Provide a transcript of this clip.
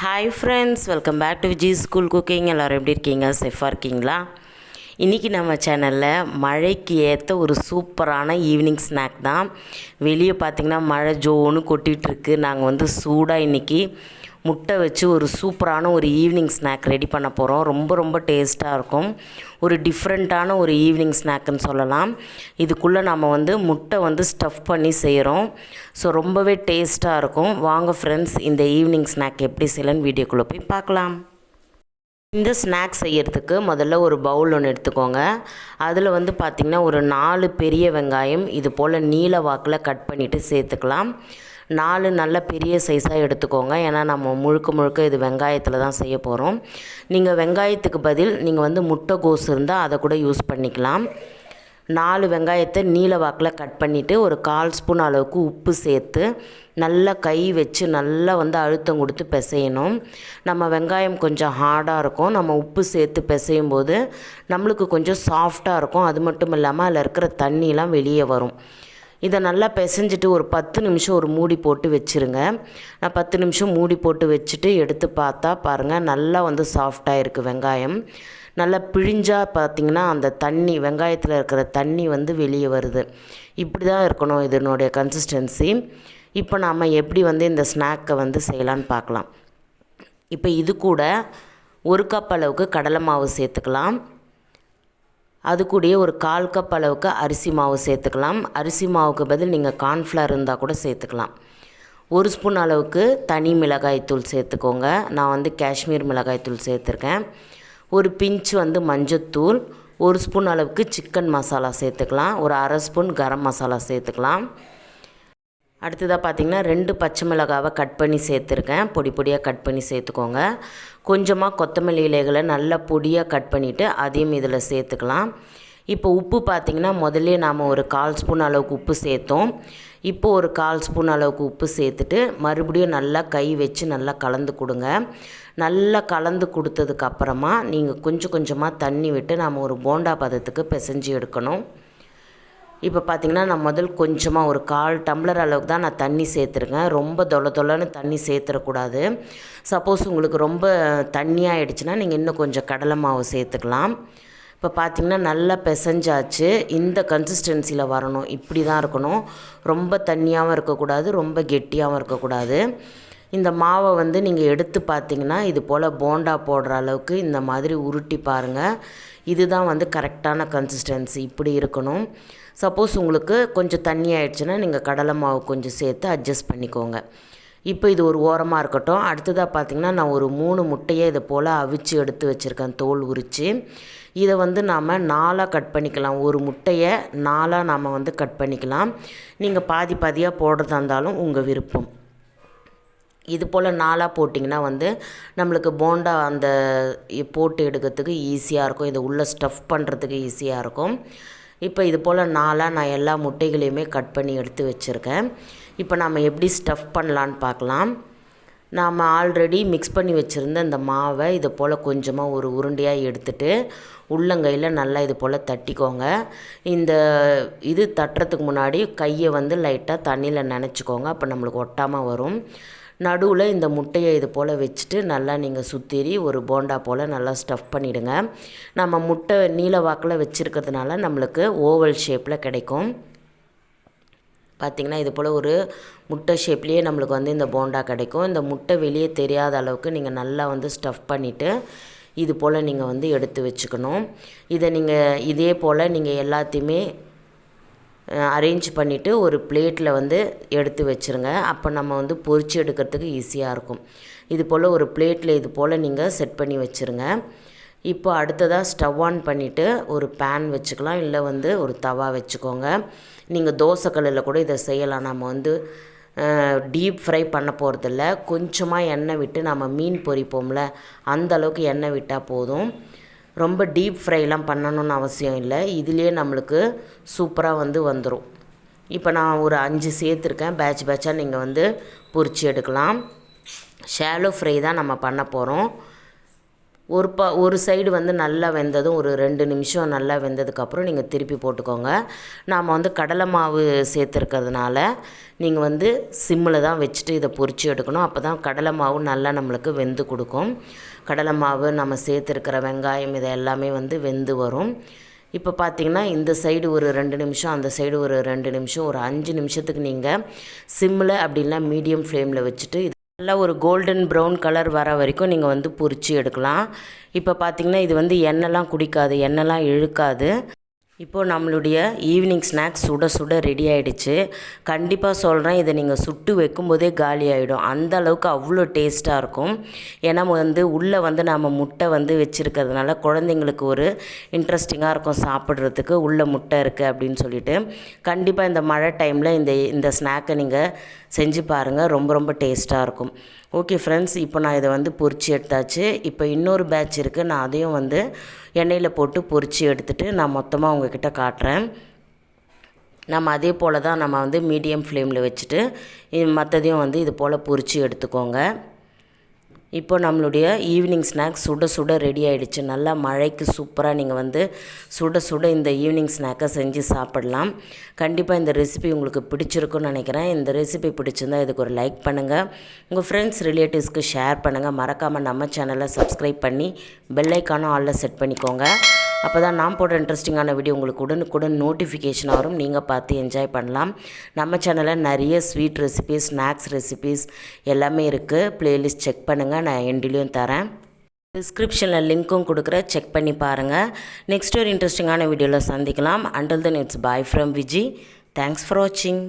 Hi friends, welcome back to Viji school cooking. எல்லோரும் எப்படி இருக்கீங்க? சேஃபாக இருக்கீங்களா? இன்றைக்கி நம்ம சேனலில் மழைக்கு ஏற்ற ஒரு சூப்பரான ஈவினிங் ஸ்நாக் தான். வெளியே பார்த்திங்கன்னா மழை ஜோன்னு கொட்டிகிட்ருக்கு. நாங்கள் சூடாக இன்றைக்கி முட்டை வச்சு ஒரு சூப்பரான ஒரு ஈவினிங் ஸ்நாக் ரெடி பண்ண போகிறோம். ரொம்ப டேஸ்ட்டாக இருக்கும். ஒரு டிஃப்ரெண்ட்டான ஒரு ஈவினிங் ஸ்நாக்குன்னு சொல்லலாம். இதுக்குள்ளே நம்ம முட்டை ஸ்டஃப் பண்ணி செய்கிறோம். ஸோ ரொம்பவே டேஸ்ட்டாக இருக்கும். வாங்க ஃப்ரெண்ட்ஸ், இந்த ஈவினிங் ஸ்நாக் எப்படி செய்யலான்னு வீடியோக்குள்ளே போய் பார்க்கலாம். இந்த ஸ்நாக்ஸ் செய்கிறதுக்கு முதல்ல ஒரு பவுல் ஒன்று எடுத்துக்கோங்க. அதில் பார்த்திங்கன்னா ஒரு 4 பெரிய வெங்காயம் இது போல் நீல வாக்கில் கட் பண்ணிவிட்டு சேர்த்துக்கலாம். 4 நல்ல பெரிய சைஸாக எடுத்துக்கோங்க. ஏன்னா நம்ம முழுக்க இது வெங்காயத்தில் தான் செய்ய போகிறோம். நீங்கள் வெங்காயத்துக்கு பதில் நீங்கள் முட்டைகோஸ் இருந்தால் அதை கூட யூஸ் பண்ணிக்கலாம். 4 வெங்காயத்தை நீல வாக்கில் கட் பண்ணிவிட்டு ஒரு 1/4 ஸ்பூன் அளவுக்கு உப்பு சேர்த்து நல்லா கை வச்சு நல்லா அழுத்தம் கொடுத்து பிசையணும். நம்ம வெங்காயம் கொஞ்சம் ஹார்டாக இருக்கும். நம்ம உப்பு சேர்த்து பிசையும் போது நம்மளுக்கு கொஞ்சம் சாஃப்டாக இருக்கும். அது மட்டும் இல்லாமல் அதில் இருக்கிற தண்ணியெலாம் வெளியே வரும். இதை நல்லா பிசைஞ்சிட்டு ஒரு 10 நிமிஷம் ஒரு மூடி போட்டு வச்சுருங்க. நான் 10 நிமிஷம் மூடி போட்டு வச்சுட்டு எடுத்து பார்த்தா பாருங்கள், நல்லா சாஃப்டாக இருக்குது வெங்காயம். நல்லா பிழிஞ்சால் பார்த்திங்கன்னா அந்த தண்ணி, வெங்காயத்தில் இருக்கிற தண்ணி வெளியே வருது. இப்படி தான் இருக்கணும் இதனுடைய கன்சிஸ்டன்சி. இப்போ நாம் எப்படி இந்த ஸ்நாக்கை செய்யலான்னு பார்க்கலாம். இப்போ இது கூட 1 கப் அளவுக்கு கடலை மாவு சேர்த்துக்கலாம். அது கூடயே ஒரு 1/4 கப் அளவுக்கு அரிசி மாவு சேர்த்துக்கலாம். அரிசி மாவுக்கு பதில் நீங்கள் கார்ன்ஃப்ளவர் இருந்தால் கூட சேர்த்துக்கலாம். 1 ஸ்பூன் அளவுக்கு தனி மிளகாய்த்தூள் சேர்த்துக்கோங்க. நான் காஷ்மீர் மிளகாய்த்தூள் சேர்த்துருக்கேன். ஒரு பிஞ்ச் மஞ்சத்தூள், 1 ஸ்பூன் அளவுக்கு சிக்கன் மசாலா சேர்த்துக்கலாம். ஒரு 1/2 ஸ்பூன் கரம் மசாலா சேர்த்துக்கலாம். அடுத்ததாக பார்த்திங்கன்னா 2 பச்சை மிளகாவை கட் பண்ணி சேர்த்துருக்கேன். பொடியாக கட் பண்ணி சேர்த்துக்கோங்க. கொஞ்சமாக கொத்தமல்லி இலைகளை நல்லா பொடியாக கட் பண்ணிவிட்டு அதையும் இதில் சேர்த்துக்கலாம். இப்போ உப்பு பார்த்திங்கன்னா முதல்ல நாம் ஒரு 1/4 ஸ்பூன் அளவுக்கு உப்பு சேர்த்தோம். இப்போ ஒரு 1/4 ஸ்பூன் அளவுக்கு உப்பு சேர்த்துட்டு மறுபடியும் நல்லா கை வச்சு நல்லா கலந்து கொடுங்க. நல்லா கலந்து கொடுத்ததுக்கப்புறமா நீங்கள் கொஞ்சமாக தண்ணி விட்டு நாம் ஒரு போண்டா பதத்துக்கு பிசைஞ்சு எடுக்கணும். இப்போ பார்த்திங்கன்னா நான் கொஞ்சமாக ஒரு 1/4 டம்ளர் அளவுக்கு தான் நான் தண்ணி சேர்த்துருக்கேன். ரொம்ப தொலைன்னு தண்ணி சேர்த்துடக்கூடாது. சப்போஸ் உங்களுக்கு ரொம்ப தண்ணியாகிடுச்சுன்னா நீங்கள் இன்னும் கொஞ்சம் கடலை மாவு சேர்த்துக்கலாம். இப்போ பார்த்திங்கன்னா நல்லா பிசைஞ்சாச்சு. இந்த கன்சிஸ்டன்சியில் வரணும். இப்படி தான் இருக்கணும். ரொம்ப தண்ணியாகவும் இருக்கக்கூடாது, ரொம்ப கெட்டியாகவும் இருக்கக்கூடாது. இந்த மாவை நீங்கள் எடுத்து பார்த்திங்கன்னா இது போல் போண்டா போடுற அளவுக்கு இந்த மாதிரி உருட்டி பாருங்கள். இதுதான் கரெக்டான கன்சிஸ்டன்சி. இப்படி இருக்கணும். சப்போஸ் உங்களுக்கு கொஞ்சம் தண்ணி ஆகிடுச்சுன்னா நீங்கள் கடலை மாவு கொஞ்சம் சேர்த்து அட்ஜஸ்ட் பண்ணிக்கோங்க. இப்போ இது ஒரு ஓரமாக இருக்கட்டும். அடுத்ததாக பார்த்திங்கன்னா நான் ஒரு 3 முட்டையை இதை போல் அவிச்சு எடுத்து வச்சுருக்கேன், தோல் உரித்து. இதை நாம் 4ஆக கட் பண்ணிக்கலாம். ஒரு முட்டையை 4ஆக நாம் கட் பண்ணிக்கலாம். நீங்கள் பாதியாக போடுறதா இருந்தாலும் உங்கள் விருப்பம். இது போல் 4ஆக போட்டிங்கன்னா நம்மளுக்கு போண்டா அந்த போட்டு எடுக்கிறதுக்கு ஈஸியாக இருக்கும். இதை உள்ளே ஸ்டஃப் பண்ணுறதுக்கு ஈஸியாக இருக்கும். இப்போ இது போல் 4ஆக நான் எல்லா முட்டைகளையுமே கட் பண்ணி எடுத்து வச்சுருக்கேன். இப்போ நாம் எப்படி ஸ்டஃப் பண்ணலான்னு பார்க்கலாம். நாம் ஆல்ரெடி மிக்ஸ் பண்ணி வச்சுருந்த இந்த மாவை இது போல் கொஞ்சமாக ஒரு உருண்டையாக எடுத்துகிட்டு உள்ளங்கையில் நல்லா இது போல் தட்டிக்கோங்க. இந்த இது தட்டுறதுக்கு முன்னாடி கையை லைட்டாக தண்ணியில் நனைச்சிக்கோங்க. அப்போ நம்மளுக்கு ஒட்டாமல் வரும். நடுவில் இந்த முட்டையை இது போல் வச்சுட்டு நல்லா நீங்கள் சுற்றி ஒரு போண்டா போல் நல்லா ஸ்டஃப் பண்ணிவிடுங்க. நம்ம முட்டை நீல வாக்கில் வச்சுருக்கிறதுனால நம்மளுக்கு ஓவல் ஷேப்பில் கிடைக்கும். பார்த்திங்கன்னா இது போல் ஒரு முட்டை ஷேப்லேயே நம்மளுக்கு இந்த போண்டா கிடைக்கும். இந்த முட்டை வெளியே தெரியாத அளவுக்கு நீங்கள் நல்லா ஸ்டஃப் பண்ணிவிட்டு இது போல் நீங்கள் எடுத்து வச்சுக்கணும். இதை நீங்கள் இதே போல் நீங்கள் எல்லாத்தையுமே அரேஞ்ச் பண்ணிவிட்டு ஒரு பிளேட்டில் எடுத்து வச்சுருங்க. அப்போ நம்ம பொரிச்சு எடுக்கிறதுக்கு ஈஸியாக இருக்கும். இது போல் ஒரு பிளேட்டில் இது போல் நீங்கள் செட் பண்ணி வச்சுருங்க. இப்போ அடுத்ததாக ஸ்டவ் ஆன் பண்ணிவிட்டு ஒரு பேன் வச்சுக்கலாம், இல்லை ஒரு தவா வச்சுக்கோங்க. நீங்கள் தோசைக்கல்லில் கூட இதை செய்யலாம். நம்ம டீப் ஃப்ரை பண்ண போகிறதில்ல. கொஞ்சமாக எண்ணெய் விட்டு நம்ம மீன் பொரிப்போம்ல, அந்த அளவுக்கு எண்ணெய் விட்டால் போதும். ரொம்ப டீப் ஃப்ரைலாம் பண்ணணும்னு அவசியம் இல்லை. இதுலேயே நம்மளுக்கு சூப்பராக வந்துடும். இப்போ நான் ஒரு 5 சேர்த்துருக்கேன். பேட்சாக நீங்கள் பொரிச்சு எடுக்கலாம். ஷாலோ ஃப்ரை தான் நம்ம பண்ண போகிறோம். ஒரு சைடு வந்து நல்லா வெந்ததும் ஒரு 2 நிமிஷம் நல்லா வெந்ததுக்கப்புறம் நீங்கள் திருப்பி போட்டுக்கோங்க. நாம் வந்து கடலை மாவு சேர்த்துருக்கிறதுனால நீங்கள் வந்து சிம்மில் தான் வச்சுட்டு இதை பொரித்து எடுக்கணும். அப்போ தான் கடலை மாவு நல்லா நம்மளுக்கு வெந்து கொடுக்கும். கடலை மாவு நம்ம சேர்த்துருக்கிற வெங்காயம் இதை எல்லாமே வந்து வெந்து வரும். இப்போ பார்த்திங்கன்னா இந்த சைடு ஒரு 2 நிமிஷம், அந்த சைடு ஒரு 2 நிமிஷம், ஒரு 5 நிமிஷத்துக்கு நீங்கள் சிம்மில் அப்படின்னா மீடியம் ஃப்ளேமில் வச்சுட்டு நல்லா ஒரு கோல்டன் ப்ரௌன் கலர் வர வரைக்கும் நீங்கள் வந்து பொரித்து எடுக்கலாம். இப்போ பார்த்திங்கன்னா இது வந்து எண்ணெய்லாம் குடிக்காது, எண்ணெய்லாம் இழுக்காது. இப்போது நம்மளுடைய ஈவினிங் ஸ்நாக்ஸ் சுட சுட ரெடி ஆகிடுச்சு. கண்டிப்பாக சொல்கிறேன், இதை நீங்கள் சுட்டு வைக்கும்போதே காலி ஆகிடும். அந்த அளவுக்கு அவ்வளோ டேஸ்ட்டாக இருக்கும். ஏன்னா வந்து உள்ளே வந்து நம்ம முட்டை வந்து வச்சுருக்கிறதுனால குழந்தைங்களுக்கு ஒரு இன்ட்ரெஸ்டிங்காக இருக்கும் சாப்பிட்றதுக்கு. உள்ளே முட்டை இருக்குது அப்படின்னு சொல்லிட்டு கண்டிப்பாக இந்த மழை டைமில் இந்த ஸ்நாக்கை நீங்கள் செஞ்சு பாருங்கள். ரொம்ப ரொம்ப டேஸ்ட்டாக இருக்கும். ஓகே ஃப்ரெண்ட்ஸ், இப்போ நான் இதை வந்து பொரித்து எடுத்தாச்சு. இப்போ இன்னொரு பேட்ச் இருக்குது, நான் அதையும் வந்து எண்ணெயில் போட்டு பொரித்து எடுத்துகிட்டு நான் மொத்தமாக உங்ககிட்ட காட்டுறேன். நம்ம அதே போல் தான் நம்ம வந்து மீடியம் ஃப்ளேமில் வச்சுட்டு மற்றதையும் வந்து இது போல் பொரித்து எடுத்துக்கோங்க. இப்போ நம்மளுடைய ஈவினிங் ஸ்நாக்ஸ் சுட சுட ரெடி ஆகிடுச்சு. நல்லா மழைக்கு சூப்பராக நீங்கள் வந்து சுட சுட இந்த ஈவினிங் ஸ்நாக்கை செஞ்சு சாப்பிடலாம். கண்டிப்பாக இந்த ரெசிபி உங்களுக்கு பிடிச்சிருக்குன்னு நினைக்கிறேன். இந்த ரெசிபி பிடிச்சிருந்தால் இதுக்கு ஒரு லைக் பண்ணுங்கள், உங்கள் ஃப்ரெண்ட்ஸ் ரிலேட்டிவ்ஸ்க்கு ஷேர் பண்ணுங்கள். மறக்காமல் நம்ம சேனலை சப்ஸ்கிரைப் பண்ணி பெல் ஐக்கானும் ஆலில் செட் பண்ணிக்கோங்க. அப்போ தான் நான் போடுற இன்ட்ரெஸ்டிங்கான வீடியோ உங்களுக்கு உடனுக்குடன் நோட்டிஃபிகேஷன் வரும். நீங்கள் பார்த்து என்ஜாய் பண்ணலாம். நம்ம சேனலில் நிறைய ஸ்வீட் ரெசிபீஸ், ஸ்நாக்ஸ் ரெசிபீஸ் எல்லாமே இருக்குது. ப்ளேலிஸ்ட் செக் பண்ணுங்கள், நான் எண்டிலையும் தரேன். டிஸ்கிரிப்ஷனில் லிங்க்கும் கொடுக்குறேன், செக் பண்ணி பாருங்கள். நெக்ஸ்ட் ஒரு இன்ட்ரெஸ்டிங்கான வீடியோவில் சந்திக்கலாம். Until then it's bye from Viji. Thanks for வாட்சிங்.